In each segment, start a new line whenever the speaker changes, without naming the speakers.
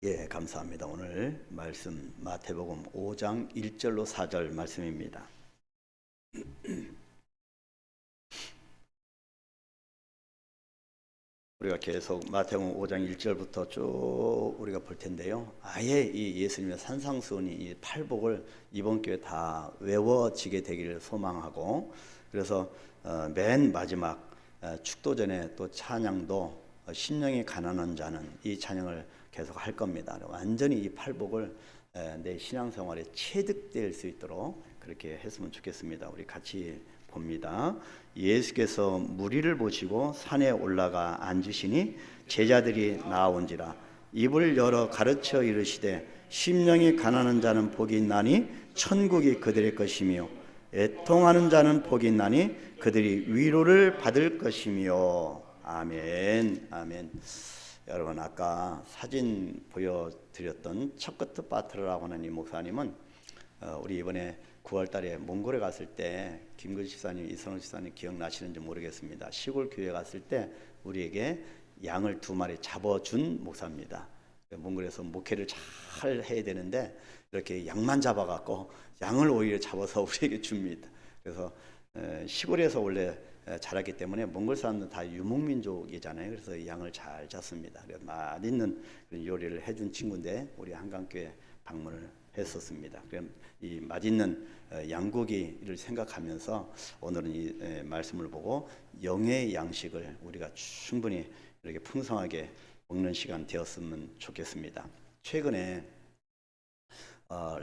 예, 감사합니다. 오늘 말씀 마태복음 5장 1절로 4절 말씀입니다. 우리가 계속 마태복음 5장 1절부터 쭉 우리가 볼 텐데요. 아예 이 예수님의 산상수훈이 이 팔복을 이번 기회에 다 외워지게 되기를 소망하고, 그래서 맨 마지막 축도 전에 또 찬양도 심령이 가난한 자는 이 찬양을 계속 할 겁니다. 완전히 이 팔복을 내 신앙생활에 체득될 수 있도록 그렇게 했으면 좋겠습니다. 우리 같이 봅니다. 예수께서 무리를 보시고 산에 올라가 앉으시니 제자들이 나아온지라 입을 열어 가르쳐 이르시되 심령이 가난한 자는 복이 있나니 천국이 그들의 것이며 애통하는 자는 복이 있나니 그들이 위로를 받을 것이며. 아멘. 아멘. 여러분, 아까 사진 보여드렸던 척거트 바트라고 하는 이 목사님은 우리 이번에 9월 달에 몽골에 갔을 때 김근 집사님, 이선호 집사님 기억나시는지 모르겠습니다. 시골 교회 갔을 때 우리에게 양을 2마리 잡아준 목사입니다. 몽골에서 목회를 잘 해야 되는데 이렇게 양만 잡아갖고 양을 오히려 잡아서 우리에게 줍니다. 그래서 시골에서 원래 자랐기 때문에 몽골 사람들은 다 유목민족이잖아요. 그래서 양을 잘 잡습니다. 그래서 맛있는 요리를 해준 친구인데 우리 한강교회 방문을 했었습니다. 그럼 이 맛있는 양고기를 생각하면서 오늘은 이 말씀을 보고 영의 양식을 우리가 충분히 이렇게 풍성하게 먹는 시간 되었으면 좋겠습니다. 최근에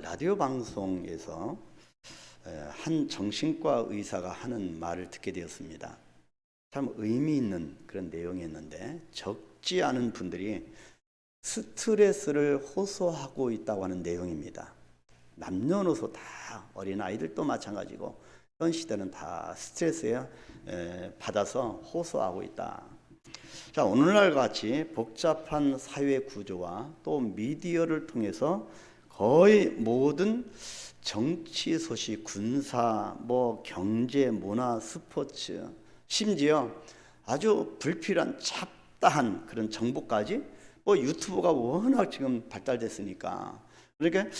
라디오 방송에서 한 정신과 의사가 하는 말을 듣게 되었습니다. 참 의미 있는 그런 내용이었는데, 적지 않은 분들이 스트레스를 호소하고 있다고 하는 내용입니다. 남녀노소 다, 어린아이들도 마찬가지고 현 시대는 다 스트레스에 받아서 호소하고 있다. 자, 오늘날 같이 복잡한 사회 구조와 또 미디어를 통해서 거의 모든 정치 소식, 군사, 경제, 문화, 스포츠, 심지어 아주 불필요한 잡다한 그런 정보까지 유튜브가 워낙 지금 발달됐으니까 그러니까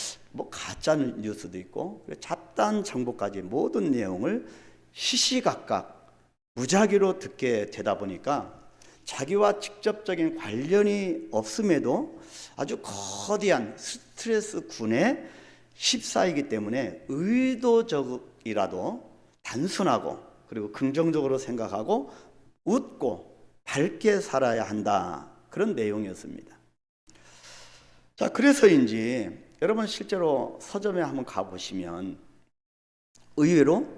가짜 뉴스도 있고 잡다한 정보까지 모든 내용을 시시각각 무작위로 듣게 되다 보니까 자기와 직접적인 관련이 없음에도 아주 거대한 스트레스군에 휩싸이기 때문에 의도적이라도 단순하고 그리고 긍정적으로 생각하고 웃고 밝게 살아야 한다, 그런 내용이었습니다. 자, 그래서인지 여러분 실제로 서점에 한번 가보시면 의외로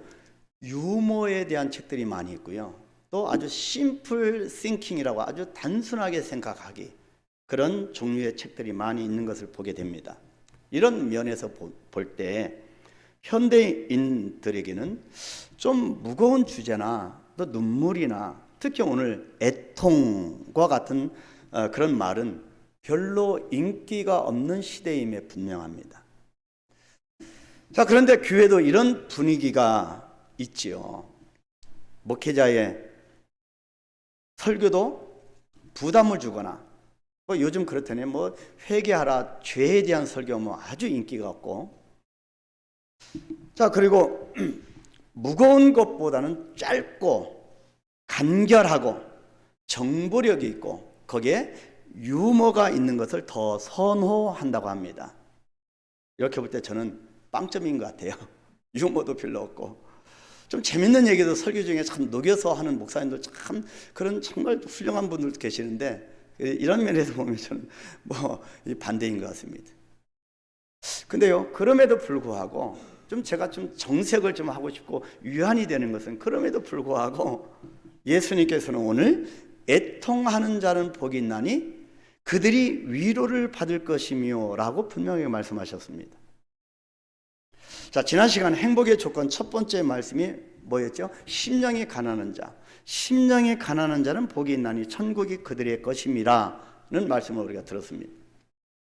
유머에 대한 책들이 많이 있고요, 또 아주 심플 싱킹이라고 아주 단순하게 생각하기, 그런 종류의 책들이 많이 있는 것을 보게 됩니다. 이런 면에서 볼 때 현대인들에게는 좀 무거운 주제나 또 눈물이나 특히 오늘 애통과 같은 그런 말은 별로 인기가 없는 시대임에 분명합니다. 자, 그런데 교회도 이런 분위기가 있지요. 목회자의 설교도 부담을 주거나 요즘 그렇다네, 회개하라, 죄에 대한 설교 아주 인기가 없고, 자, 그리고 무거운 것보다는 짧고 간결하고 정보력이 있고 거기에 유머가 있는 것을 더 선호한다고 합니다. 이렇게 볼 때 저는 빵점인 것 같아요. 유머도 별로 없고 좀 재밌는 얘기도 설교 중에 참 녹여서 하는 목사님들 참 그런 정말 훌륭한 분들도 계시는데, 이런 면에서 보면 저는 반대인 것 같습니다. 근데요, 그럼에도 불구하고 제가 정색을 하고 싶고 위안이 되는 것은, 그럼에도 불구하고 예수님께서는 오늘 애통하는 자는 복이 있나니 그들이 위로를 받을 것이며 라고 분명히 말씀하셨습니다. 자, 지난 시간 행복의 조건 첫 번째 말씀이 뭐였죠? 심령이 가난한 자. 심령이 가난한 자는 복이 있나니 천국이 그들의 것임이라는 말씀을 우리가 들었습니다.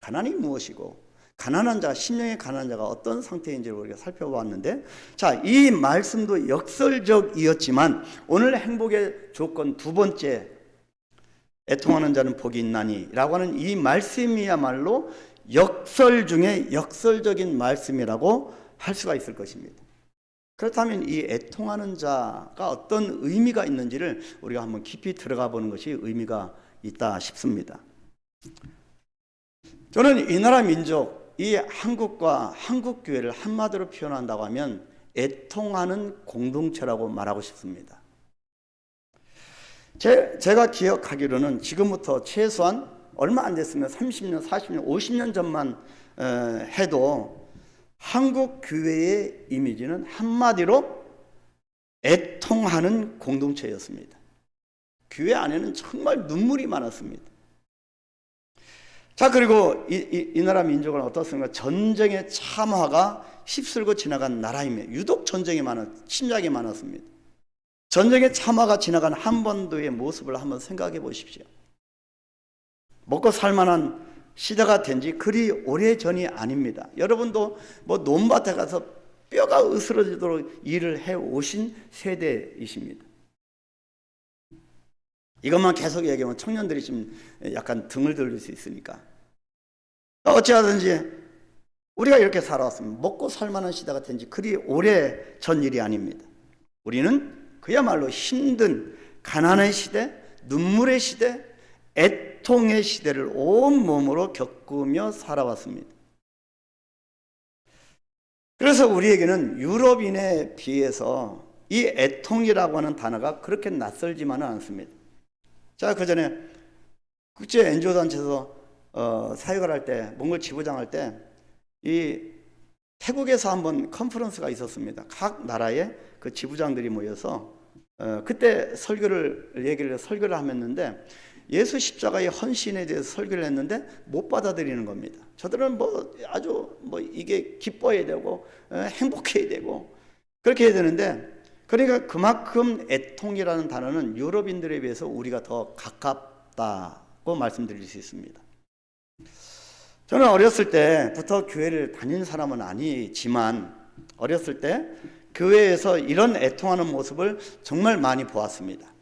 가난이 무엇이고 가난한 자, 심령이 가난한 자가 어떤 상태인지를 우리가 살펴보았는데, 자, 이 말씀도 역설적이었지만 오늘 행복의 조건 두 번째, 애통하는 자는 복이 있나니 라고 하는 이 말씀이야말로 역설 중에 역설적인 말씀이라고 할 수가 있을 것입니다. 그렇다면 이 애통하는 자가 어떤 의미가 있는지를 우리가 한번 깊이 들어가 보는 것이 의미가 있다 싶습니다. 저는 이 나라 민족, 이 한국과 한국교회를 한마디로 표현한다고 하면 애통하는 공동체라고 말하고 싶습니다. 제가 기억하기로는 지금부터 최소한 얼마 안 됐으면 30년, 40년, 50년 전만 해도 한국 교회의 이미지는 한마디로 애통하는 공동체였습니다. 교회 안에는 정말 눈물이 많았습니다. 자, 그리고 이 나라 민족은 어떻습니까? 전쟁의 참화가 휩쓸고 지나간 나라이며 유독 침략이 많았습니다. 전쟁의 참화가 지나간 한반도의 모습을 한번 생각해 보십시오. 먹고 살만한 시대가 된 지 그리 오래전이 아닙니다. 여러분도 뭐 논밭에 가서 뼈가 으스러지도록 일을 해오신 세대이십니다. 이것만 계속 얘기하면 청년들이 좀 약간 등을 돌릴 수 있으니까. 어찌하든지 우리가 이렇게 살아왔습니다. 먹고 살만한 시대가 된 지 그리 오래 전 일이 아닙니다. 우리는 그야말로 힘든 가난의 시대, 눈물의 시대, 애통의 시대를 온몸으로 겪으며 살아왔습니다. 그래서 우리에게는 유럽인에 비해서 이 애통이라고 하는 단어가 그렇게 낯설지만은 않습니다. 자, 그 전에 국제 NGO 단체에서 사역을 할 때, 몽골 지부장 할 때 이 태국에서 한번 컨퍼런스가 있었습니다. 각 나라의 그 지부장들이 모여서 그때 설교를 하면는데 예수 십자가의 헌신에 대해서 설교를 했는데 못 받아들이는 겁니다. 저들은 아주 이게 기뻐해야 되고 행복해야 되고 그렇게 해야 되는데, 그러니까 그만큼 애통이라는 단어는 유럽인들에 비해서 우리가 더 가깝다고 말씀드릴 수 있습니다. 저는 어렸을 때부터 교회를 다닌 사람은 아니지만 어렸을 때 교회에서 이런 애통하는 모습을 정말 많이 보았습니다.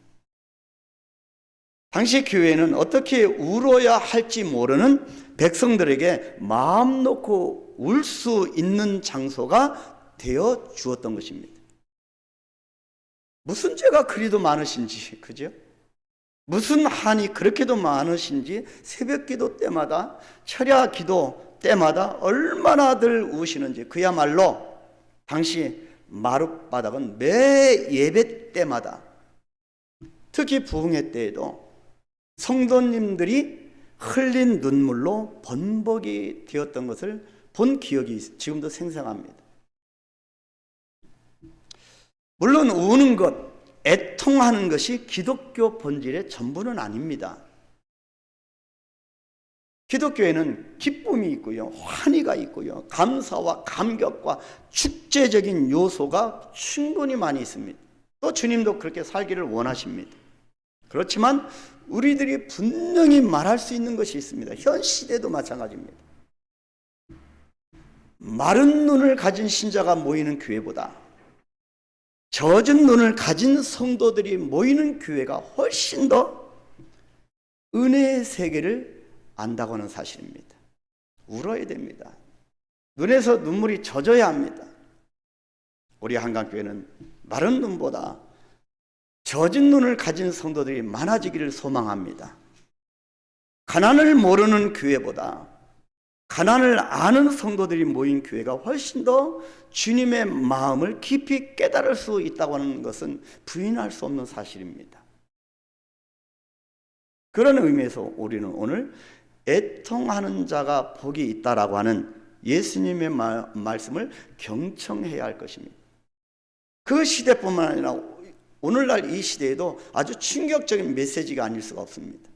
당시 교회는 어떻게 울어야 할지 모르는 백성들에게 마음 놓고 울 수 있는 장소가 되어 주었던 것입니다. 무슨 죄가 그리도 많으신지, 그죠? 무슨 한이 그렇게도 많으신지 새벽 기도 때마다, 철야 기도 때마다 얼마나들 우시는지, 그야말로 당시 마룻바닥은 매 예배 때마다, 특히 부흥회 때에도 성도님들이 흘린 눈물로 번복이 되었던 것을 본 기억이 지금도 생생합니다. 물론 우는 것, 애통하는 것이 기독교 본질의 전부는 아닙니다. 기독교에는 기쁨이 있고요, 환희가 있고요, 감사와 감격과 축제적인 요소가 충분히 많이 있습니다. 또 주님도 그렇게 살기를 원하십니다. 그렇지만 우리들이 분명히 말할 수 있는 것이 있습니다. 현 시대도 마찬가지입니다. 마른 눈을 가진 신자가 모이는 교회보다 젖은 눈을 가진 성도들이 모이는 교회가 훨씬 더 은혜의 세계를 안다고 하는 사실입니다. 울어야 됩니다. 눈에서 눈물이 젖어야 합니다. 우리 한강교회는 마른 눈보다 젖은 눈을 가진 성도들이 많아지기를 소망합니다. 가난을 모르는 교회보다 가난을 아는 성도들이 모인 교회가 훨씬 더 주님의 마음을 깊이 깨달을 수 있다고 하는 것은 부인할 수 없는 사실입니다. 그런 의미에서 우리는 오늘 애통하는 자가 복이 있다라고 하는 예수님의 말씀을 경청해야 할 것입니다. 그 시대뿐만 아니라 오늘날 이 시대에도 아주 충격적인 메시지가 아닐 수가 없습니다.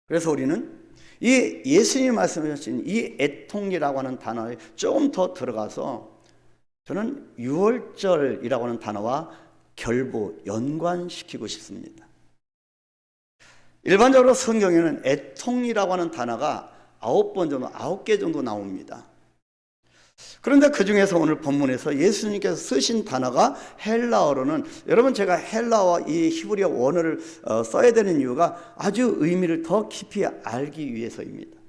그래서 우리는 이 예수님이 말씀하신 이 애통이라고 하는 단어에 조금 더 들어가서 저는 유월절이라고 하는 단어와 연관시키고 싶습니다. 일반적으로 성경에는 애통이라고 하는 단어가 9개 정도 나옵니다. 그런데 그 중에서 오늘 본문에서 예수님께서 쓰신 단어가 헬라어로는, 여러분 제가 헬라어 이 히브리어 원어를 써야 되는 이유가 아주 의미를 더 깊이 알기 위해서입니다.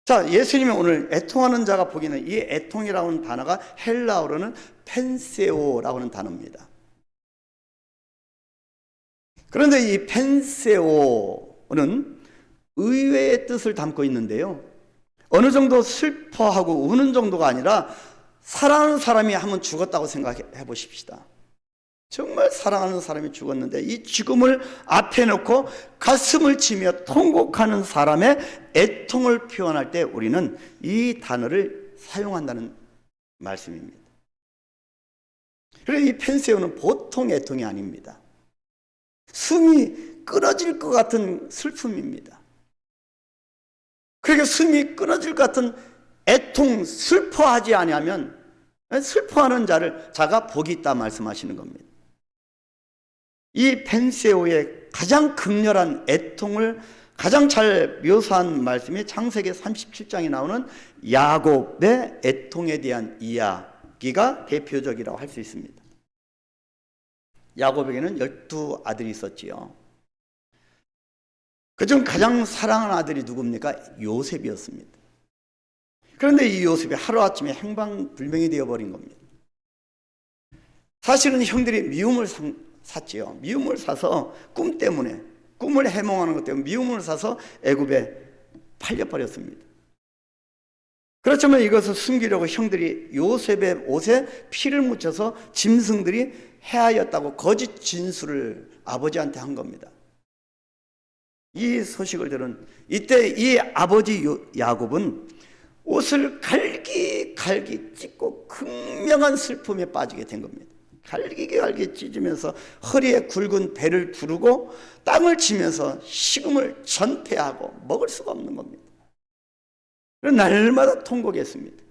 자, 예수님이 오늘 애통하는 자가 보기는 이 애통이라고 하는 단어가 헬라어로는 펜세오라고 하는 단어입니다. 그런데 이 펜세오는 의외의 뜻을 담고 있는데요, 어느 정도 슬퍼하고 우는 정도가 아니라 사랑하는 사람이 한번 죽었다고 생각해 보십시다. 정말 사랑하는 사람이 죽었는데 이 죽음을 앞에 놓고 가슴을 치며 통곡하는 사람의 애통을 표현할 때 우리는 이 단어를 사용한다는 말씀입니다. 그래서 이 펜세오는 보통 애통이 아닙니다. 숨이 끊어질 것 같은 슬픔입니다. 그러니까 숨이 끊어질 것 같은 애통, 슬퍼하지 아니하면, 슬퍼하는 자가 복이 있다 말씀하시는 겁니다. 이 펜세오의 가장 극렬한 애통을 가장 잘 묘사한 말씀이 창세기 37장에 나오는 야곱의 애통에 대한 이야기가 대표적이라고 할 수 있습니다. 야곱에게는 12아들이 있었지요. 그중 가장 사랑하는 아들이 누굽니까? 요셉이었습니다. 그런데 이 요셉이 하루아침에 행방불명이 되어버린 겁니다. 사실은 형들이 미움을 샀지요. 미움을 사서 꿈 때문에, 꿈을 해몽하는 것 때문에 미움을 사서 애굽에 팔려버렸습니다. 그렇지만 이것을 숨기려고 형들이 요셉의 옷에 피를 묻혀서 짐승들이 해하였다고 거짓 진술을 아버지한테 한 겁니다. 이 소식을 들은 이때 이 아버지 야곱은 옷을 갈기 찢고 극명한 슬픔에 빠지게 된 겁니다. 갈기 찢으면서 허리에 굵은 배를 두르고 땅을 치면서 식음을 전폐하고 먹을 수가 없는 겁니다. 날마다 통곡했습니다.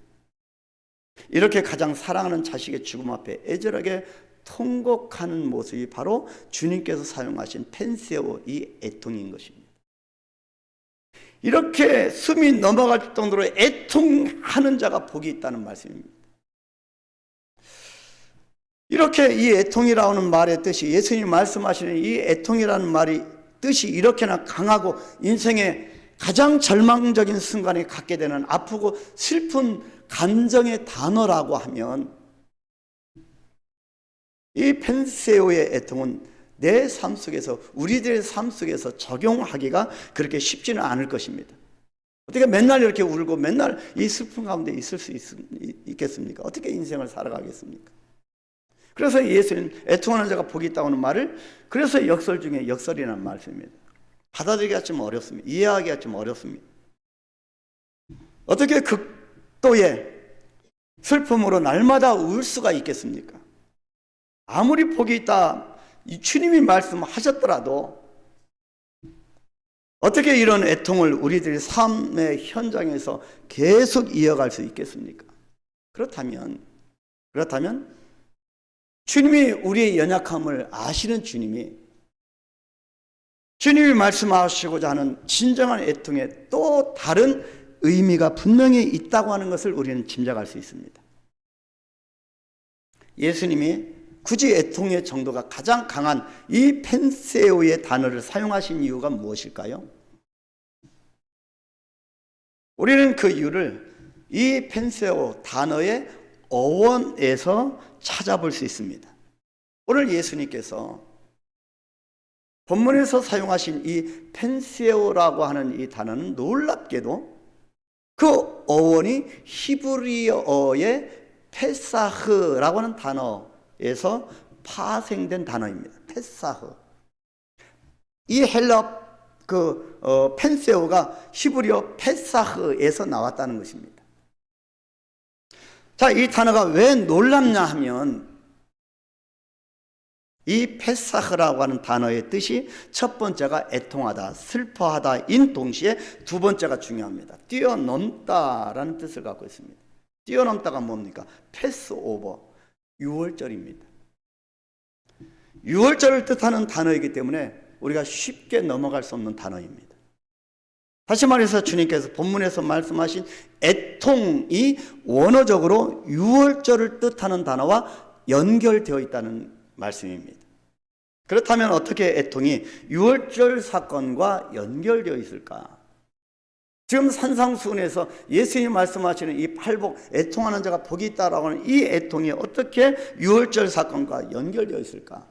이렇게 가장 사랑하는 자식의 죽음 앞에 애절하게 통곡하는 모습이 바로 주님께서 사용하신 펜세오 이 애통인 것입니다. 이렇게 숨이 넘어갈 정도로 애통하는 자가 복이 있다는 말씀입니다. 이렇게 이 애통이라는 말의 뜻이, 예수님이 말씀하시는 이 애통이라는 말이 뜻이 이렇게나 강하고 인생의 가장 절망적인 순간에 갖게 되는 아프고 슬픈 감정의 단어라고 하면 이 펜세오의 애통은 내 삶 속에서, 우리들의 삶 속에서 적용하기가 그렇게 쉽지는 않을 것입니다. 어떻게 맨날 이렇게 울고 맨날 이 슬픔 가운데 있을 수 있겠습니까? 어떻게 인생을 살아가겠습니까? 그래서 예수님 애통하는 자가 복이 있다고 하는 말을, 그래서 역설 중에 역설이라는 말씀입니다. 받아들이기가 좀 어렵습니다. 이해하기가 좀 어렵습니다. 어떻게 극도의 슬픔으로 날마다 울 수가 있겠습니까? 아무리 복이 있다 이 주님이 말씀하셨더라도 어떻게 이런 애통을 우리들의 삶의 현장에서 계속 이어갈 수 있겠습니까? 그렇다면 주님이 우리의 연약함을 아시는 주님이 말씀하시고자 하는 진정한 애통에 또 다른 의미가 분명히 있다고 하는 것을 우리는 짐작할 수 있습니다. 예수님이 굳이 애통의 정도가 가장 강한 이 펜세오의 단어를 사용하신 이유가 무엇일까요? 우리는 그 이유를 이 펜세오 단어의 어원에서 찾아볼 수 있습니다. 오늘 예수님께서 본문에서 사용하신 이 펜세오라고 하는 이 단어는 놀랍게도 그 어원이 히브리어의 페사흐라고 하는 단어에서 파생된 단어입니다. 페사흐. 이 헬라 펜세오가 히브리어 페사흐에서 나왔다는 것입니다. 자, 이 단어가 왜 놀랍냐 하면 이 페사흐라고 하는 단어의 뜻이 첫 번째가 애통하다, 슬퍼하다인 동시에 두 번째가 중요합니다. 뛰어넘다라는 뜻을 갖고 있습니다. 뛰어넘다가 뭡니까? 패스오버, 유월절입니다. 유월절을 뜻하는 단어이기 때문에 우리가 쉽게 넘어갈 수 없는 단어입니다. 다시 말해서 주님께서 본문에서 말씀하신 애통이 원어적으로 유월절을 뜻하는 단어와 연결되어 있다는 말씀입니다. 그렇다면 어떻게 애통이 유월절 사건과 연결되어 있을까? 지금 산상수훈에서 예수님이 말씀하시는 이 팔복, 애통하는 자가 복이 있다라고 하는 이 애통이 어떻게 유월절 사건과 연결되어 있을까?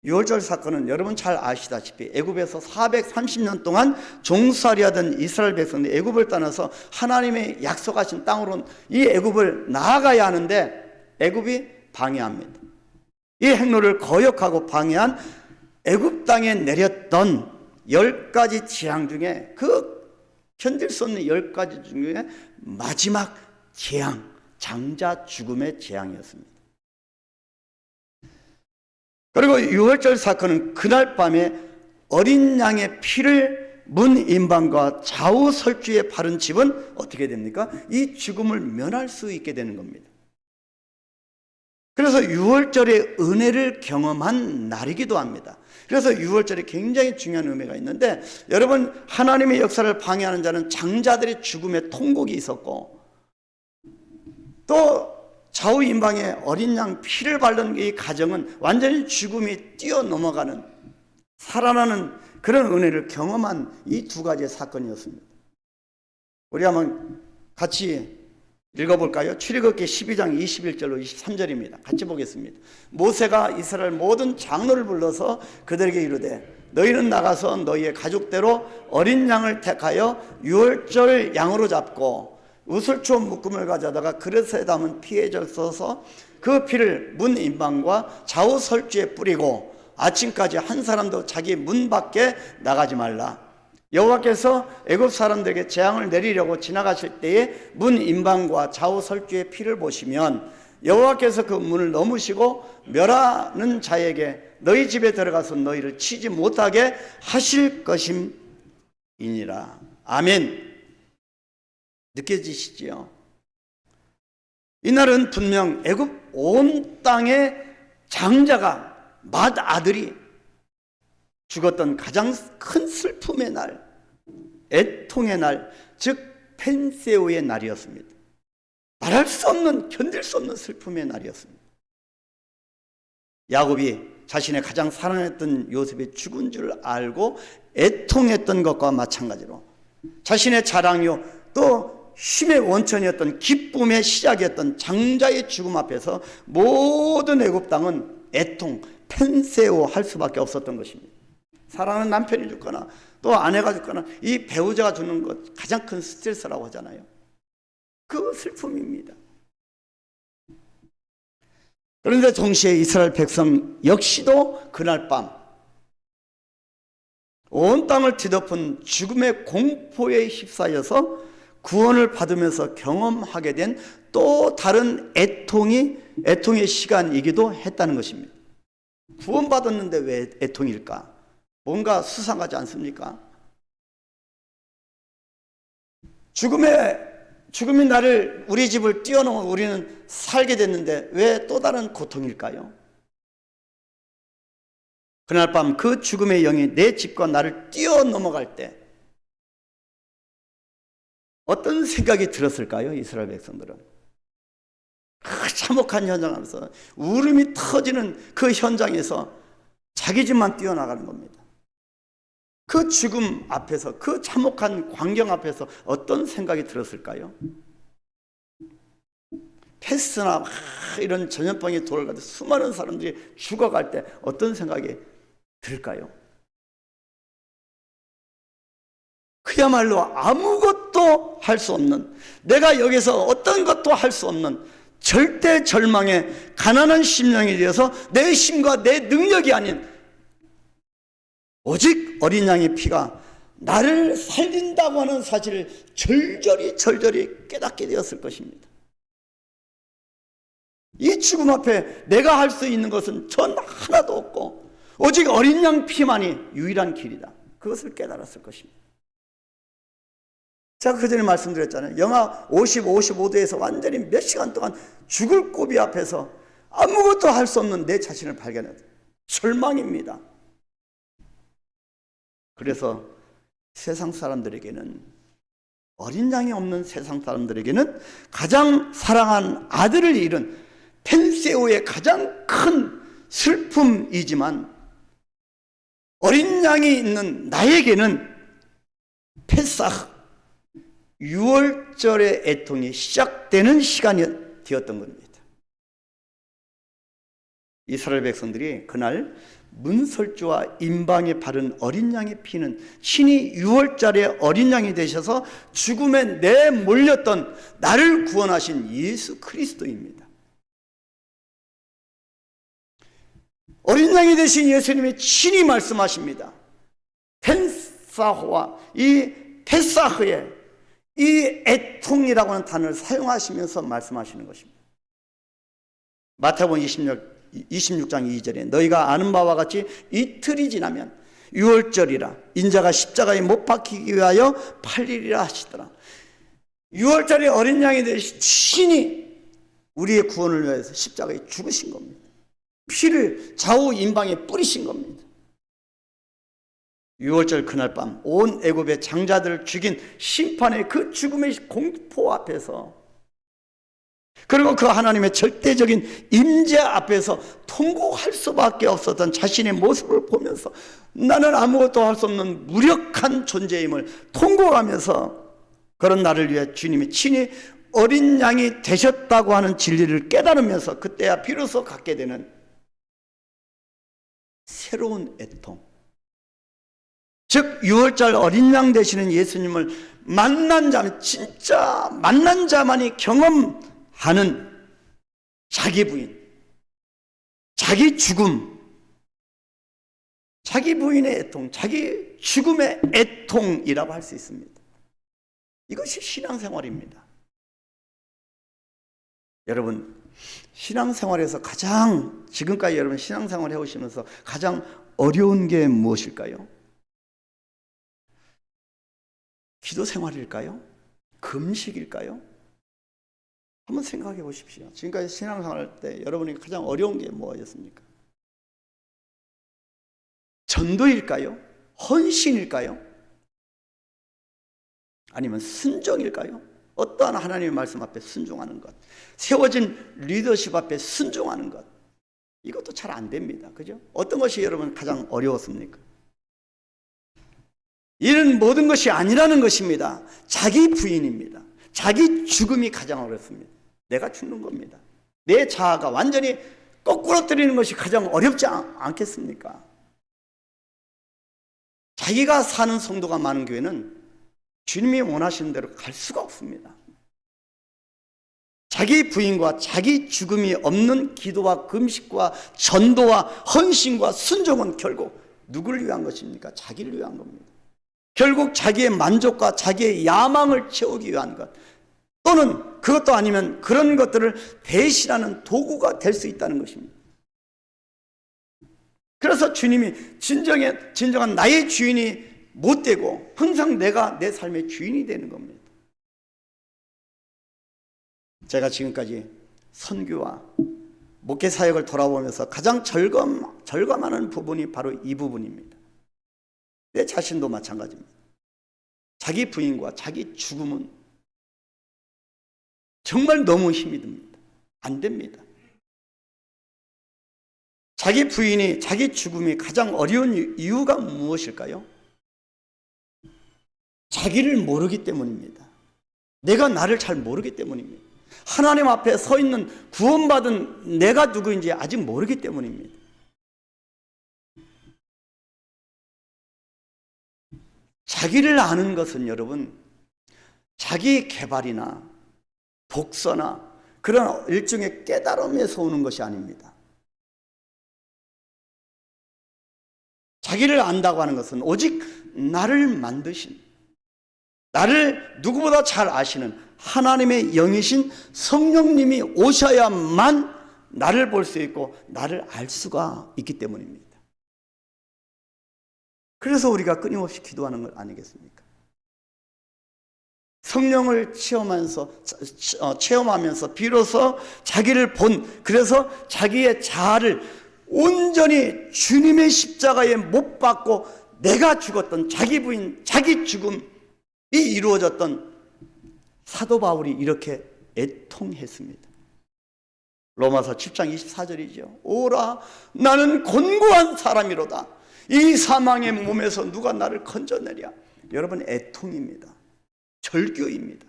유월절 사건은 여러분 잘 아시다시피 애굽에서 430년 동안 종살이 하던 이스라엘 백성들이 애굽을 떠나서 하나님의 약속하신 땅으로 이 애굽을 나아가야 하는데 애굽이 방해합니다. 이 행로를 거역하고 방해한 애굽 땅에 내렸던 10가지 재앙 중에 그 견딜 수 없는 10가지 중에 마지막 재앙, 장자 죽음의 재앙이었습니다. 그리고 유월절 사건은 그날 밤에 어린 양의 피를 문 임방과 좌우 설주에 바른 집은 어떻게 됩니까? 이 죽음을 면할 수 있게 되는 겁니다. 그래서 유월절의 은혜를 경험한 날이기도 합니다. 그래서 유월절이 굉장히 중요한 의미가 있는데, 여러분, 하나님의 역사를 방해하는 자는 장자들의 죽음의 통곡이 있었고, 또 좌우 임방에 어린 양 피를 바르는 이 가정은 완전히 죽음이 뛰어넘어가는, 살아나는 그런 은혜를 경험한 이 두 가지의 사건이었습니다. 우리 한번 같이 읽어볼까요? 출애굽기 12장 21절로 23절입니다. 같이 보겠습니다. 모세가 이스라엘 모든 장로를 불러서 그들에게 이르되 너희는 나가서 너희의 가족대로 어린 양을 택하여 유월절 양으로 잡고 우슬초 묶음을 가져다가 그릇에 담은 피에 적셔서 그 피를 문 임방과 좌우 설주에 뿌리고 아침까지 한 사람도 자기 문 밖에 나가지 말라. 여호와께서 애굽 사람들에게 재앙을 내리려고 지나가실 때에 문 임방과 좌우 설주의 피를 보시면 여호와께서 그 문을 넘으시고 멸하는 자에게 너희 집에 들어가서 너희를 치지 못하게 하실 것임이니라. 아멘. 느껴지시지요? 이날은 분명 애굽 온 땅의 장자가 맏아들이 죽었던 가장 큰 슬픔의 날, 애통의 날, 즉 펜세오의 날이었습니다. 말할 수 없는, 견딜 수 없는 슬픔의 날이었습니다. 야곱이 자신의 가장 사랑했던 요셉이 죽은 줄 알고 애통했던 것과 마찬가지로 자신의 자랑이요 또 쉼의 원천이었던 기쁨의 시작이었던 장자의 죽음 앞에서 모든 애굽 땅은 애통, 펜세오 할 수밖에 없었던 것입니다. 사랑하는 남편이 죽거나 또 아내가 죽거나 이 배우자가 죽는 것 가장 큰 스트레스라고 하잖아요. 그 슬픔입니다. 그런데 동시에 이스라엘 백성 역시도 그날 밤 온 땅을 뒤덮은 죽음의 공포에 휩싸여서 구원을 받으면서 경험하게 된 또 다른 애통의 시간이기도 했다는 것입니다. 구원받았는데 왜 애통일까? 뭔가 수상하지 않습니까? 죽음이 나를, 우리 집을 뛰어넘어 우리는 살게 됐는데 왜 또 다른 고통일까요? 그날 밤 그 죽음의 영이 내 집과 나를 뛰어넘어갈 때 어떤 생각이 들었을까요? 이스라엘 백성들은 그 참혹한 현장에서 울음이 터지는 그 현장에서 자기 집만 뛰어나가는 겁니다. 그 죽음 앞에서, 그 참혹한 광경 앞에서 어떤 생각이 들었을까요? 패스트나 이런 전염병이 돌아가듯 수많은 사람들이 죽어갈 때 어떤 생각이 들까요? 그야말로 아무것도 할 수 없는, 내가 여기서 어떤 것도 할 수 없는 절대 절망의 가난한 심령이 되어서 내 힘과 내 능력이 아닌 오직 어린 양의 피가 나를 살린다고 하는 사실을 절절히 깨닫게 되었을 것입니다. 이 죽음 앞에 내가 할 수 있는 것은 전 하나도 없고 오직 어린 양 피만이 유일한 길이다. 그것을 깨달았을 것입니다. 제가 그 전에 말씀드렸잖아요. 영하 50, 55도에서 완전히 몇 시간 동안 죽을 고비 앞에서 아무것도 할 수 없는 내 자신을 발견했다. 절망입니다. 그래서 세상 사람들에게는, 어린 양이 없는 세상 사람들에게는 가장 사랑한 아들을 잃은 펜세오의 가장 큰 슬픔이지만, 어린 양이 있는 나에게는 페사흐, 6월절의 애통이 시작되는 시간이 되었던 겁니다. 이스라엘 백성들이 그날 문설주와 임방에 바른 어린 양의 피는 친히 6월절의 어린 양이 되셔서 죽음에 내몰렸던 나를 구원하신 예수 그리스도입니다. 어린 양이 되신 예수님이 친히 말씀하십니다. 펜사호와 이 페사흐의 이 애통이라고 하는 단어를 사용하시면서 말씀하시는 것입니다. 마태복음 26장 2절에 너희가 아는 바와 같이 이틀이 지나면 6월절이라 인자가 십자가에 못 박히기 위하여 8일이라 하시더라. 6월절에 어린 양이 되신 친히 우리의 구원을 위해서 십자가에 죽으신 겁니다. 피를 좌우 임방에 뿌리신 겁니다. 6월절 그날 밤 온 애굽의 장자들을 죽인 심판의 그 죽음의 공포 앞에서, 그리고 그 하나님의 절대적인 임재 앞에서 통곡할 수밖에 없었던 자신의 모습을 보면서 나는 아무것도 할 수 없는 무력한 존재임을 통곡하면서 그런 나를 위해 주님이 친히 어린 양이 되셨다고 하는 진리를 깨달으면서 그때야 비로소 갖게 되는 새로운 애통, 즉 6월절 어린 양 되시는 예수님을 만난 자만, 진짜 만난 자만이 경험하는 자기 부인, 자기 죽음, 자기 부인의 애통, 자기 죽음의 애통이라고 할 수 있습니다. 이것이 신앙생활입니다. 여러분, 신앙생활에서 가장, 지금까지 여러분 신앙생활 해오시면서 가장 어려운 게 무엇일까요? 기도 생활일까요? 금식일까요? 한번 생각해 보십시오. 지금까지 신앙생활 할 때 여러분이 가장 어려운 게 뭐였습니까? 전도일까요? 헌신일까요? 아니면 순종일까요? 어떠한 하나님의 말씀 앞에 순종하는 것, 세워진 리더십 앞에 순종하는 것, 이것도 잘 안 됩니다. 그죠? 어떤 것이 여러분 가장 어려웠습니까? 이는 모든 것이 아니라는 것입니다. 자기 부인입니다. 자기 죽음이 가장 어렵습니다. 내가 죽는 겁니다. 내 자아가 완전히 거꾸러뜨리는 것이 가장 어렵지 않겠습니까? 자기가 사는 성도가 많은 교회는 주님이 원하시는 대로 갈 수가 없습니다. 자기 부인과 자기 죽음이 없는 기도와 금식과 전도와 헌신과 순종은 결국 누구를 위한 것입니까? 자기를 위한 겁니다. 결국 자기의 만족과 자기의 야망을 채우기 위한 것, 또는 그것도 아니면 그런 것들을 대신하는 도구가 될 수 있다는 것입니다. 그래서 주님이 진정한 나의 주인이 못 되고 항상 내가 내 삶의 주인이 되는 겁니다. 제가 지금까지 선교와 목회 사역을 돌아보면서 가장 절감하는 부분이 바로 이 부분입니다. 내 자신도 마찬가지입니다. 자기 부인과 자기 죽음은 정말 너무 힘이 듭니다. 안 됩니다. 자기 부인이, 자기 죽음이 가장 어려운 이유가 무엇일까요? 자기를 모르기 때문입니다. 내가 나를 잘 모르기 때문입니다. 하나님 앞에 서 있는 구원받은 내가 누구인지 아직 모르기 때문입니다. 자기를 아는 것은 여러분, 자기 개발이나 독서나 그런 일종의 깨달음에서 오는 것이 아닙니다. 자기를 안다고 하는 것은 오직 나를 만드신, 나를 누구보다 잘 아시는 하나님의 영이신 성령님이 오셔야만 나를 볼 수 있고 나를 알 수가 있기 때문입니다. 그래서 우리가 끊임없이 기도하는 것 아니겠습니까? 성령을 체험하면서 비로소 자기를 그래서 자기의 자아를 온전히 주님의 십자가에 못 박고 내가 죽었던 자기 부인, 자기 죽음이 이루어졌던 사도 바울이 이렇게 애통했습니다. 로마서 7장 24절이죠. 오라 나는 곤고한 사람이로다. 이 사망의 몸에서 누가 나를 건져내랴. 여러분, 애통입니다. 절규입니다.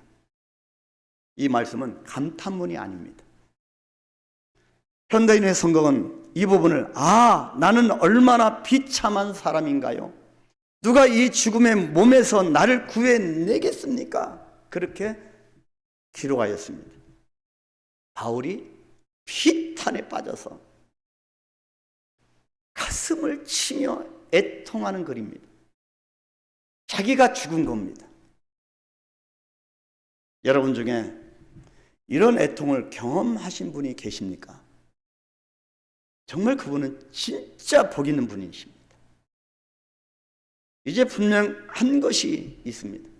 이 말씀은 감탄문이 아닙니다. 현대인의 성경은 이 부분을 나는 얼마나 비참한 사람인가요? 누가 이 죽음의 몸에서 나를 구해내겠습니까? 그렇게 기록하였습니다. 바울이 피탄에 빠져서 가슴을 치며 애통하는 글입니다. 자기가 죽은 겁니다. 여러분 중에 이런 애통을 경험하신 분이 계십니까? 정말 그분은 진짜 복 있는 분이십니다. 이제 분명한 것이 있습니다.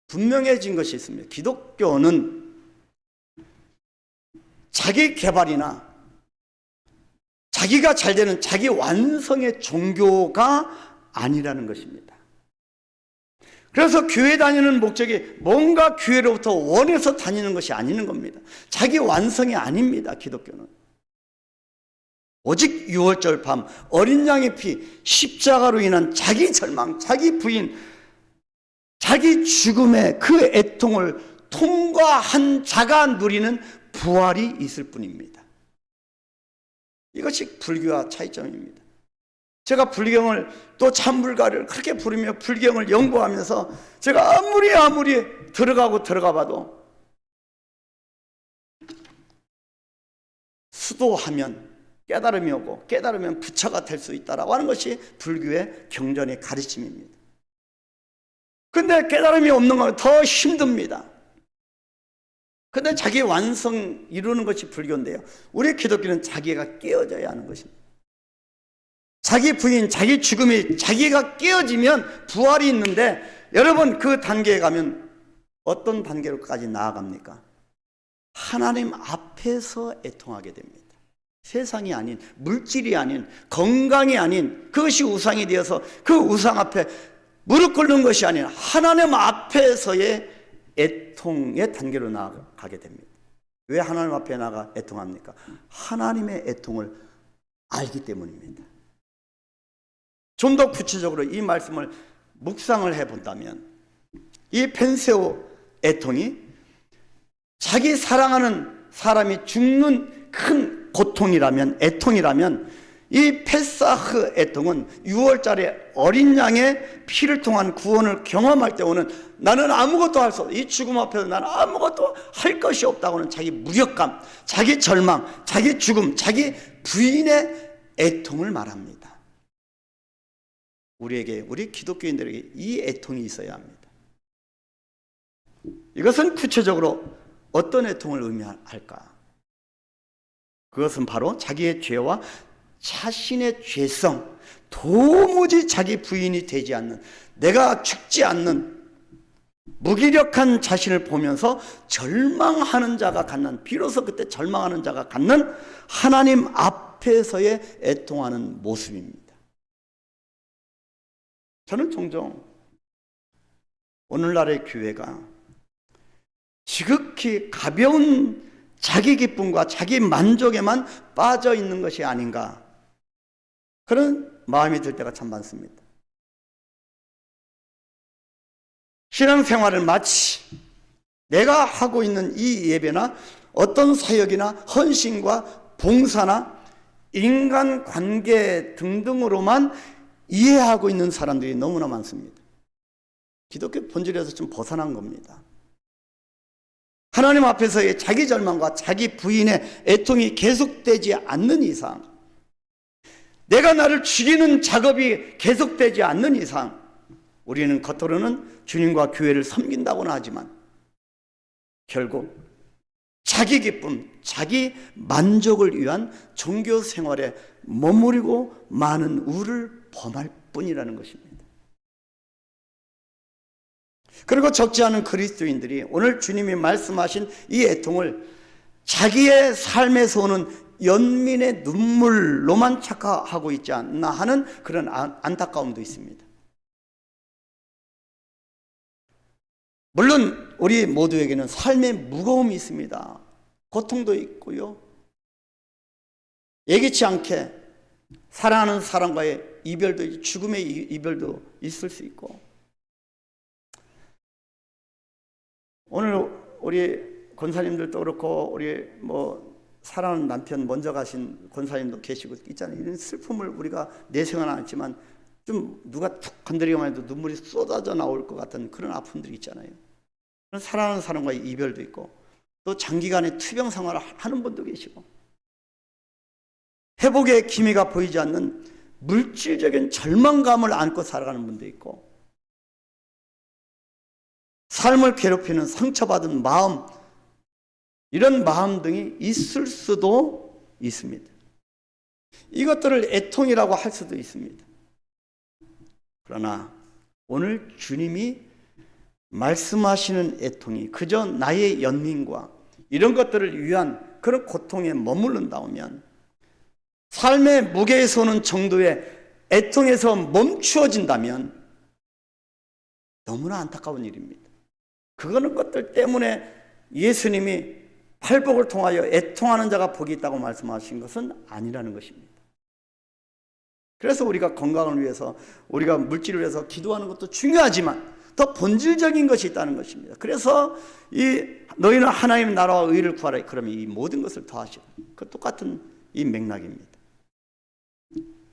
분명해진 것이 있습니다. 기독교는 자기 개발이나 자기가 잘 되는 자기 완성의 종교가 아니라는 것입니다. 그래서 교회 다니는 목적이 뭔가 교회로부터 원해서 다니는 것이 아니는 겁니다. 자기 완성이 아닙니다. 기독교는 오직 6월절 밤 어린 양의 피, 십자가로 인한 자기 절망, 자기 부인, 자기 죽음의 그 애통을 통과한 자가 누리는 부활이 있을 뿐입니다. 이것이 불교와 차이점입니다. 제가 불경을 또 참불가를 그렇게 부르며 불경을 연구하면서 제가 아무리 들어가 봐도 수도하면 깨달음이 오고 깨달으면 부처가 될 수 있다라고 하는 것이 불교의 경전의 가르침입니다. 근데 깨달음이 없는 건 더 힘듭니다. 근데 자기 완성 이루는 것이 불교인데요, 우리 기독교는 자기가 깨어져야 하는 것입니다. 자기 부인, 자기 죽음이 자기가 깨어지면 부활이 있는데, 여러분 그 단계에 가면 어떤 단계로까지 나아갑니까? 하나님 앞에서 애통하게 됩니다. 세상이 아닌, 물질이 아닌, 건강이 아닌 그것이 우상이 되어서 그 우상 앞에 무릎 꿇는 것이 아닌 하나님 앞에서의 애통의 단계로 나아가게 됩니다. 왜 하나님 앞에 나가 애통합니까? 하나님의 애통을 알기 때문입니다. 좀 더 구체적으로 이 말씀을 묵상을 해본다면, 이 펜세오 애통이 자기 사랑하는 사람이 죽는 큰 고통이라면, 애통이라면, 이 페사흐 애통은 6월달에 어린 양의 피를 통한 구원을 경험할 때 오는, 나는 아무것도 할 수 없다, 이 죽음 앞에서 나는 아무것도 할 것이 없다고는 자기 무력감, 자기 절망, 자기 죽음, 자기 부인의 애통을 말합니다. 우리에게, 우리 기독교인들에게 이 애통이 있어야 합니다. 이것은 구체적으로 어떤 애통을 의미할까? 그것은 바로 자기의 죄와 자신의 죄성, 도무지 자기 부인이 되지 않는, 내가 죽지 않는 무기력한 자신을 보면서 절망하는 자가 갖는, 비로소 그때 절망하는 자가 갖는 하나님 앞에서의 애통하는 모습입니다. 저는 종종 오늘날의 교회가 지극히 가벼운 자기 기쁨과 자기 만족에만 빠져 있는 것이 아닌가, 그런 마음이 들 때가 참 많습니다. 신앙생활을 마치 내가 하고 있는 이 예배나 어떤 사역이나 헌신과 봉사나 인간관계 등등으로만 이해하고 있는 사람들이 너무나 많습니다. 기독교 본질에서 좀 벗어난 겁니다. 하나님 앞에서의 자기 절망과 자기 부인의 애통이 계속되지 않는 이상, 내가 나를 죽이는 작업이 계속되지 않는 이상, 우리는 겉으로는 주님과 교회를 섬긴다고는 하지만 결국 자기 기쁨, 자기 만족을 위한 종교 생활에 머무르고 많은 우를 범할 뿐이라는 것입니다. 그리고 적지 않은 그리스도인들이 오늘 주님이 말씀하신 이 애통을 자기의 삶에서 오는 연민의 눈물로만 착각하고 있지 않나 하는 그런 안타까움도 있습니다. 물론 우리 모두에게는 삶의 무거움이 있습니다. 고통도 있고요. 예기치 않게 사랑하는 사람과의 이별도, 죽음의 이별도 있을 수 있고, 오늘 우리 권사님들도 그렇고 우리 사랑하는 남편 먼저 가신 권사님도 계시고 있잖아요. 이런 슬픔을 우리가 내생은 않지만 좀 누가 툭 건드리기만 해도 눈물이 쏟아져 나올 것 같은 그런 아픔들이 있잖아요. 사랑하는 사람과의 이별도 있고, 또 장기간의 투병 생활을 하는 분도 계시고, 회복의 기미가 보이지 않는 물질적인 절망감을 안고 살아가는 분도 있고, 삶을 괴롭히는 상처받은 마음, 이런 마음 등이 있을 수도 있습니다. 이것들을 애통이라고 할 수도 있습니다. 그러나 오늘 주님이 말씀하시는 애통이 그저 나의 연민과 이런 것들을 위한 그런 고통에 머무른다면, 삶의 무게에서 오는 정도의 애통에서 멈추어진다면 너무나 안타까운 일입니다. 그거는 것들 때문에 예수님이 팔복을 통하여 애통하는 자가 복이 있다고 말씀하신 것은 아니라는 것입니다. 그래서 우리가 건강을 위해서, 우리가 물질을 위해서 기도하는 것도 중요하지만 더 본질적인 것이 있다는 것입니다. 그래서 너희는 하나님의 나라와 의를 구하라, 그러면 이 모든 것을 더하시라. 그 똑같은 이 맥락입니다.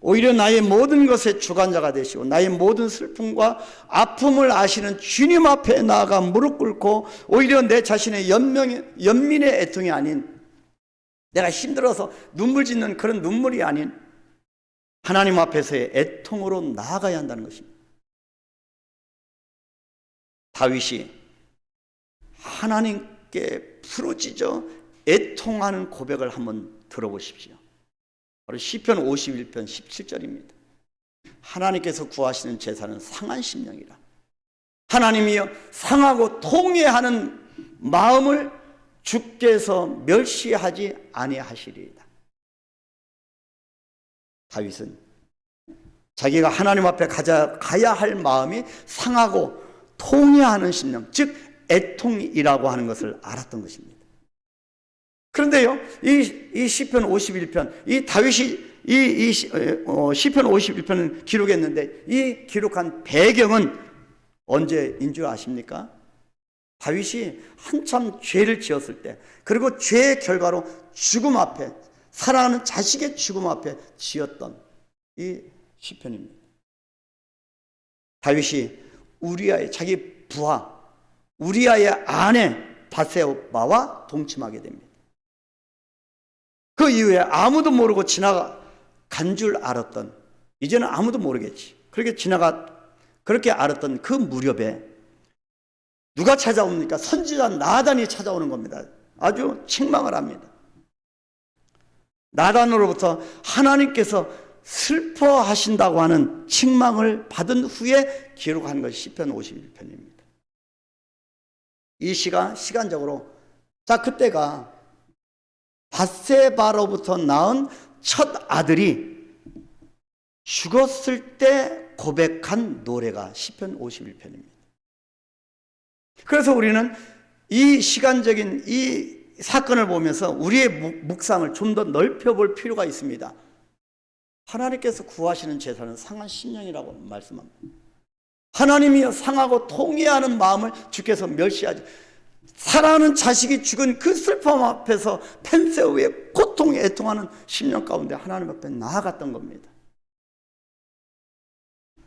오히려 나의 모든 것의 주관자가 되시고 나의 모든 슬픔과 아픔을 아시는 주님 앞에 나아가 무릎 꿇고, 오히려 내 자신의 연민의 애통이 아닌, 내가 힘들어서 눈물 짓는 그런 눈물이 아닌 하나님 앞에서의 애통으로 나아가야 한다는 것입니다. 다윗이 하나님께 부르짖어 애통하는 고백을 한번 들어보십시오. 바로 시편 51편 17절입니다. 하나님께서 구하시는 제사는 상한 심령이라. 하나님이여, 상하고 통회하는 마음을 주께서 멸시하지 아니하시리이다. 다윗은 자기가 하나님 앞에 가야 할 마음이 상하고 통회하는 심령, 즉 애통이라고 하는 것을 알았던 것입니다. 그런데요, 이 시편 51편, 이 다윗이 시편 51편을 기록했는데, 이 기록한 배경은 언제인 줄 아십니까? 다윗이 한참 죄를 지었을 때, 그리고 죄의 결과로 죽음 앞에, 사랑하는 자식의 죽음 앞에 지었던 이 시편입니다. 다윗이 우리아의 자기 부하 우리아의 아내 바세바와 동침하게 됩니다. 그 이후에 아무도 모르고 지나간 줄 알았던, 이제는 아무도 모르겠지, 그렇게 알았던 그 무렵에 누가 찾아옵니까? 선지자 나단이 찾아오는 겁니다. 아주 책망을 합니다. 나단으로부터 하나님께서 슬퍼하신다고 하는 책망을 받은 후에 기록한 것이 시편 51편입니다. 이 시간적으로, 그때가 밧세바로부터 낳은 첫 아들이 죽었을 때 고백한 노래가 시편 51편입니다. 그래서 우리는 이 시간적인 이 사건을 보면서 우리의 묵상을 좀 더 넓혀볼 필요가 있습니다. 하나님께서 구하시는 제사는 상한 심령이라고 말씀합니다. 하나님이여, 상하고 통회하는 마음을 주께서 멸시하지. 사랑하는 자식이 죽은 그 슬픔 앞에서 펜세오의 고통에 애통하는 심령 가운데 하나님 앞에 나아갔던 겁니다.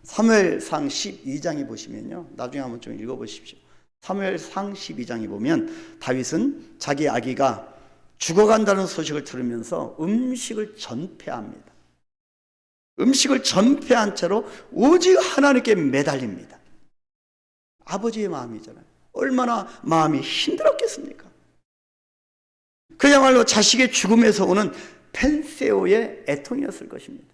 사무엘상 12장에 보시면요, 나중에 한번 좀 읽어보십시오. 사무엘상 12장에 보면 다윗은 자기 아기가 죽어간다는 소식을 들으면서 음식을 전폐합니다. 음식을 전폐한 채로 오직 하나님께 매달립니다. 아버지의 마음이잖아요. 얼마나 마음이 힘들었겠습니까? 그야말로 자식의 죽음에서 오는 펜세오의 애통이었을 것입니다.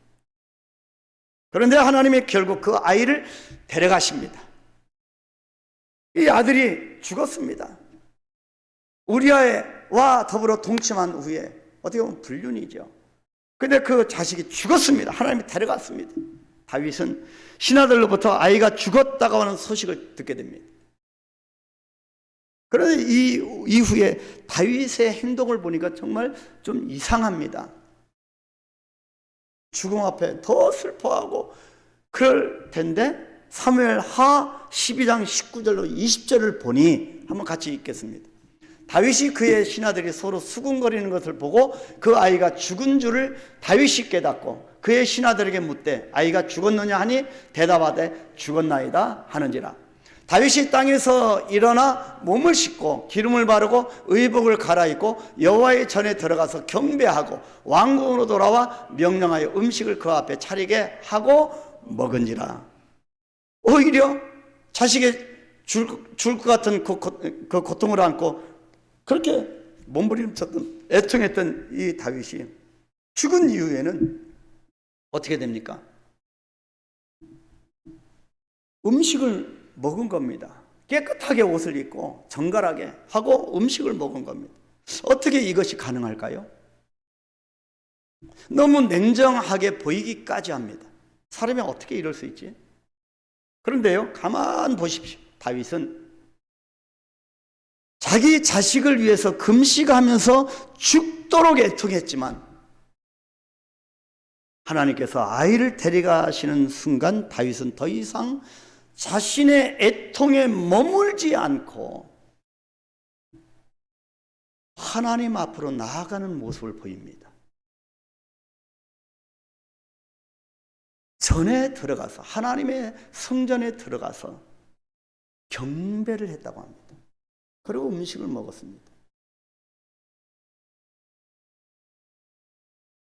그런데 하나님이 결국 그 아이를 데려가십니다. 이 아들이 죽었습니다. 우리아와 더불어 동침한 후에 어떻게 보면 불륜이죠. 근데 그 자식이 죽었습니다. 하나님이 데려갔습니다. 다윗은 신하들로부터 아이가 죽었다고 하는 소식을 듣게 됩니다. 그런데 이 이후에 다윗의 행동을 보니까 정말 좀 이상합니다. 죽음 앞에 더 슬퍼하고 그럴 텐데 사무엘하 12장 19절로 20절을 보니 한번 같이 읽겠습니다. 다윗이 그의 신하들이 서로 수군거리는 것을 보고 그 아이가 죽은 줄을 다윗이 깨닫고 그의 신하들에게 묻되 아이가 죽었느냐 하니 대답하되 죽었나이다 하는지라. 다윗이 땅에서 일어나 몸을 씻고 기름을 바르고 의복을 갈아입고 여호와의 전에 들어가서 경배하고 왕궁으로 돌아와 명령하여 음식을 그 앞에 차리게 하고 먹은지라. 오히려 자식의 죽을 것 같은 그 고통을 안고 그렇게 몸부림쳤던 애통했던 이 다윗이 죽은 이후에는 어떻게 됩니까? 음식을 먹은 겁니다. 깨끗하게 옷을 입고 정갈하게 하고 음식을 먹은 겁니다. 어떻게 이것이 가능할까요? 너무 냉정하게 보이기까지 합니다. 사람이 어떻게 이럴 수 있지? 그런데요, 가만 보십시오. 다윗은 자기 자식을 위해서 금식하면서 죽도록 애통했지만 하나님께서 아이를 데려가시는 순간 다윗은 더 이상 자신의 애통에 머물지 않고 하나님 앞으로 나아가는 모습을 보입니다. 전에 들어가서 하나님의 성전에 들어가서 경배를 했다고 합니다. 그리고 음식을 먹었습니다.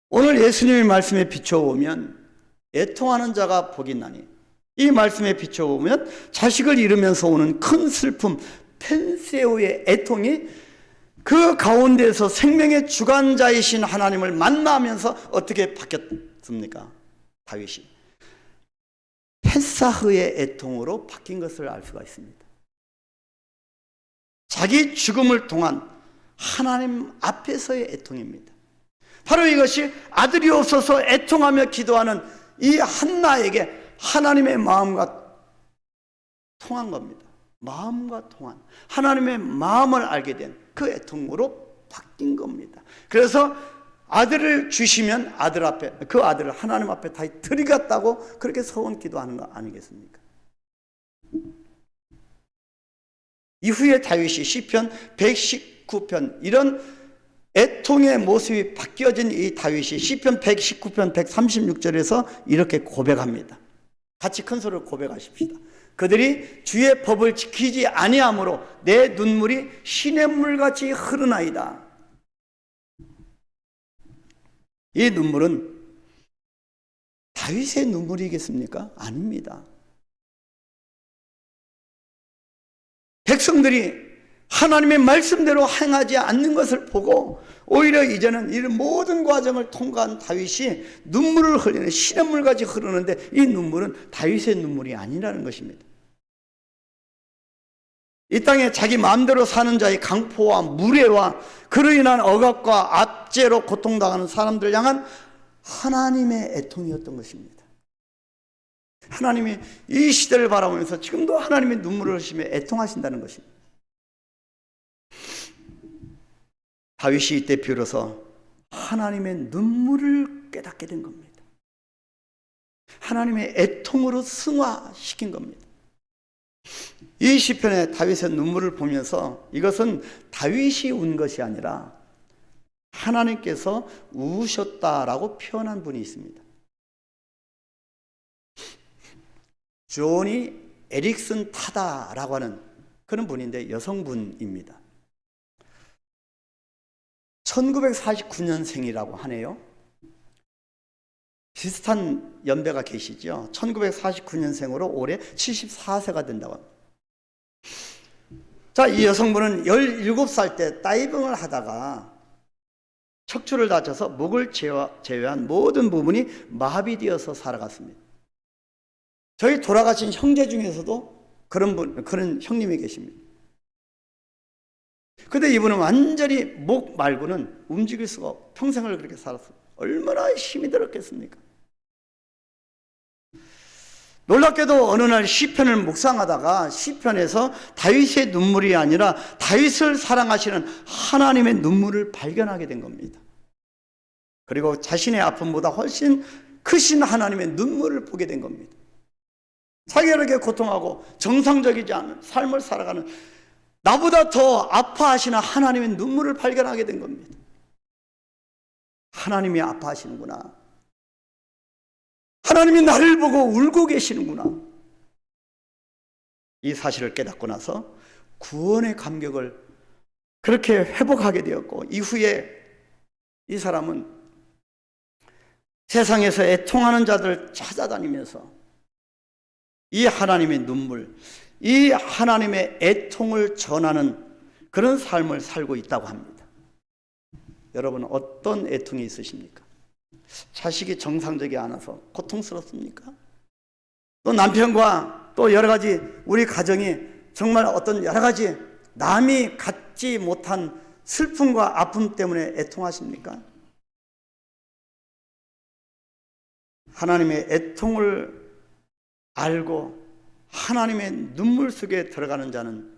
오늘 예수님의 말씀에 비춰보면 애통하는 자가 복이 나니, 이 말씀에 비춰보면 자식을 잃으면서 오는 큰 슬픔, 펜세오의 애통이 그 가운데서 생명의 주관자이신 하나님을 만나면서 어떻게 바뀌었습니까? 다윗이 페사흐의 애통으로 바뀐 것을 알 수가 있습니다. 자기 죽음을 통한 하나님 앞에서의 애통입니다. 바로 이것이 아들이 없어서 애통하며 기도하는 이 한나에게 하나님의 마음과 통한 겁니다. 마음과 통한 하나님의 마음을 알게 된 그 애통으로 바뀐 겁니다. 그래서 아들을 주시면 아들 앞에, 그 아들을 하나님 앞에 다 드리겠다고 그렇게 서원 기도하는 거 아니겠습니까? 이후에 다윗이 시편 119편, 이런 애통의 모습이 바뀌어진 이 다윗이 시편 119편 136절에서 이렇게 고백합니다. 같이 큰 소리로 고백하십시다. 그들이 주의 법을 지키지 아니함으로 내 눈물이 시냇물같이 흐르나이다. 이 눈물은 다윗의 눈물이겠습니까? 아닙니다. 백성들이 하나님의 말씀대로 행하지 않는 것을 보고 오히려 이제는 이 모든 과정을 통과한 다윗이 눈물을 흘리는 시냇물같이 흐르는데 이 눈물은 다윗의 눈물이 아니라는 것입니다. 이 땅에 자기 마음대로 사는 자의 강포와 무례와 그로 인한 억압과 압제로 고통당하는 사람들 향한 하나님의 애통이었던 것입니다. 하나님이 이 시대를 바라보면서 지금도 하나님의 눈물을 흘리시며 애통하신다는 것입니다. 다윗이 이때 비로소 하나님의 눈물을 깨닫게 된 겁니다. 하나님의 애통으로 승화시킨 겁니다. 이 시편에 다윗의 눈물을 보면서 이것은 다윗이 운 것이 아니라 하나님께서 우셨다라고 표현한 분이 있습니다. 조니 에릭슨 타다라고 하는 그런 분인데 여성분입니다. 1949년생이라고 하네요. 비슷한 연배가 계시죠. 1949년생으로 올해 74세가 된다고 합니다. 자, 이 여성분은 17살 때 다이빙을 하다가 척추를 다쳐서 목을 제외한 모든 부분이 마비되어서 살아갔습니다. 저희 돌아가신 형제 중에서도 그런 형님이 계십니다. 근데 이분은 완전히 목 말고는 움직일 수가 없고 평생을 그렇게 살았어요. 얼마나 힘이 들었겠습니까? 놀랍게도 어느 날 시편을 묵상하다가 시편에서 다윗의 눈물이 아니라 다윗을 사랑하시는 하나님의 눈물을 발견하게 된 겁니다. 그리고 자신의 아픔보다 훨씬 크신 하나님의 눈물을 보게 된 겁니다. 자기가 이렇게 고통하고 정상적이지 않은 삶을 살아가는 나보다 더 아파하시는 하나님의 눈물을 발견하게 된 겁니다. 하나님이 아파하시는구나. 하나님이 나를 보고 울고 계시는구나. 이 사실을 깨닫고 나서 구원의 감격을 그렇게 회복하게 되었고, 이후에 이 사람은 세상에서 애통하는 자들을 찾아다니면서 이 하나님의 눈물, 이 하나님의 애통을 전하는 그런 삶을 살고 있다고 합니다. 여러분, 어떤 애통이 있으십니까? 자식이 정상적이 않아서 고통스럽습니까? 또 남편과 또 여러 가지 우리 가정이 정말 어떤 여러 가지 남이 갖지 못한 슬픔과 아픔 때문에 애통하십니까? 하나님의 애통을 알고 하나님의 눈물 속에 들어가는 자는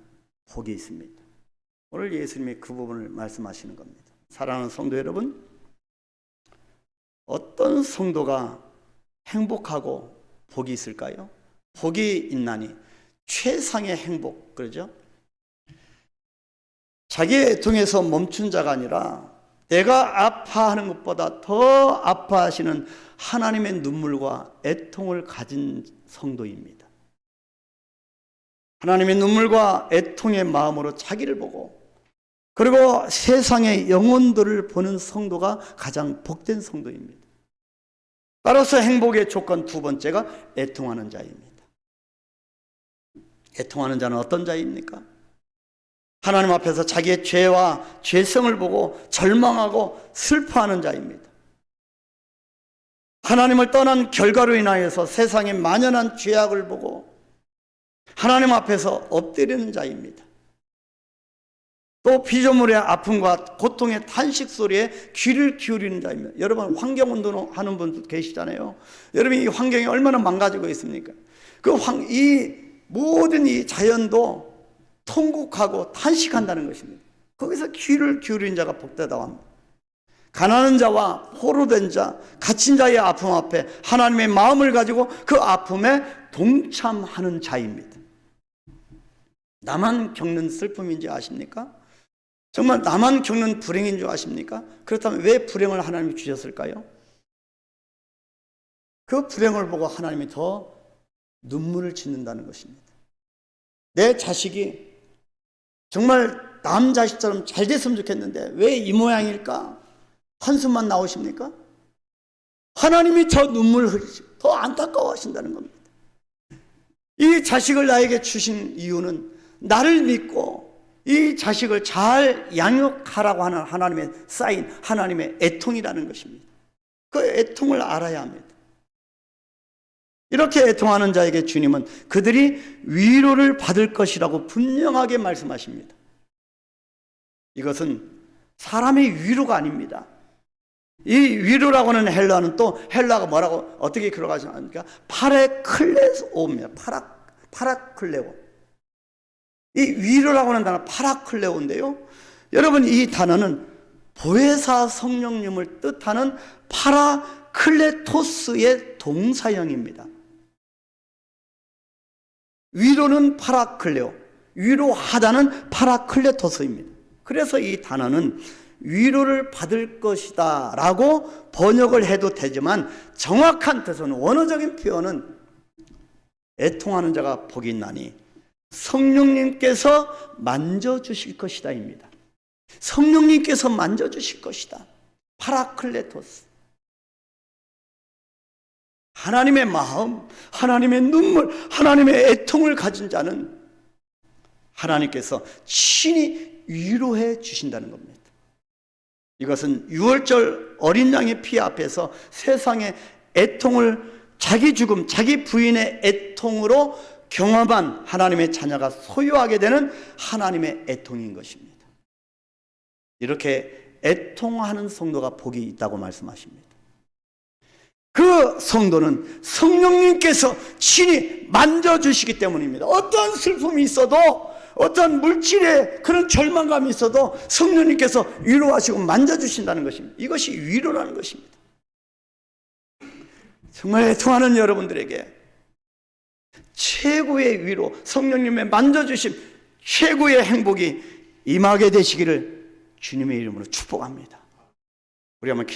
복이 있습니다. 오늘 예수님이 그 부분을 말씀하시는 겁니다. 사랑하는 성도 여러분, 어떤 성도가 행복하고 복이 있을까요? 복이 있나니 최상의 행복, 그러죠? 자기의 애통에서 멈춘 자가 아니라 내가 아파하는 것보다 더 아파하시는 하나님의 눈물과 애통을 가진 성도입니다. 하나님의 눈물과 애통의 마음으로 자기를 보고, 그리고 세상의 영혼들을 보는 성도가 가장 복된 성도입니다. 따라서 행복의 조건 두 번째가 애통하는 자입니다. 애통하는 자는 어떤 자입니까? 하나님 앞에서 자기의 죄와 죄성을 보고 절망하고 슬퍼하는 자입니다. 하나님을 떠난 결과로 인하여서 세상에 만연한 죄악을 보고 하나님 앞에서 엎드리는 자입니다. 또 피조물의 아픔과 고통의 탄식 소리에 귀를 기울이는 자입니다. 여러분, 환경운동 하는 분도 계시잖아요. 여러분, 이 환경이 얼마나 망가지고 있습니까? 이 모든 이 자연도 통곡하고 탄식한다는 것입니다. 거기서 귀를 기울이는 자가 복되다고 합니다. 가난한 자와 포로된 자, 갇힌 자의 아픔 앞에 하나님의 마음을 가지고 그 아픔에 동참하는 자입니다. 나만 겪는 슬픔인지 아십니까? 정말 나만 겪는 불행인 줄 아십니까? 그렇다면 왜 불행을 하나님이 주셨을까요? 그 불행을 보고 하나님이 더 눈물을 짓는다는 것입니다. 내 자식이 정말 남 자식처럼 잘 됐으면 좋겠는데 왜 이 모양일까? 한숨만 나오십니까? 하나님이 더 눈물을 흘리시고 더 안타까워하신다는 겁니다. 이 자식을 나에게 주신 이유는 나를 믿고 이 자식을 잘 양육하라고 하는 하나님의 사인, 하나님의 애통이라는 것입니다. 그 애통을 알아야 합니다. 이렇게 애통하는 자에게 주님은 그들이 위로를 받을 것이라고 분명하게 말씀하십니다. 이것은 사람의 위로가 아닙니다. 이 위로라고 하는 헬라는 또 헬라가 뭐라고 어떻게 들어가십니까? 파라클레오입니다. 파라클레오. 이 위로라고 하는 단어 파라클레오인데요. 여러분, 이 단어는 보혜사 성령님을 뜻하는 파라클레토스의 동사형입니다. 위로는 파라클레오, 위로하다는 파라클레토스입니다. 그래서 이 단어는 위로를 받을 것이다 라고 번역을 해도 되지만 정확한 뜻은, 원어적인 표현은 애통하는 자가 복이 있나니 성령님께서 만져주실 것이다 입니다. 성령님께서 만져주실 것이다. 파라클레토스. 하나님의 마음, 하나님의 눈물, 하나님의 애통을 가진 자는 하나님께서 친히 위로해 주신다는 겁니다. 이것은 유월절 어린 양의 피 앞에서 세상의 애통을 자기 죽음, 자기 부인의 애통으로 경험한 하나님의 자녀가 소유하게 되는 하나님의 애통인 것입니다. 이렇게 애통하는 성도가 복이 있다고 말씀하십니다. 그 성도는 성령님께서 친히 만져주시기 때문입니다. 어떤 슬픔이 있어도, 어떤 물질의 그런 절망감이 있어도 성령님께서 위로하시고 만져주신다는 것입니다. 이것이 위로라는 것입니다. 정말 애통하는 여러분들에게 최고의 위로, 성령님의 만져주심, 최고의 행복이 임하게 되시기를 주님의 이름으로 축복합니다. 우리 한번 기도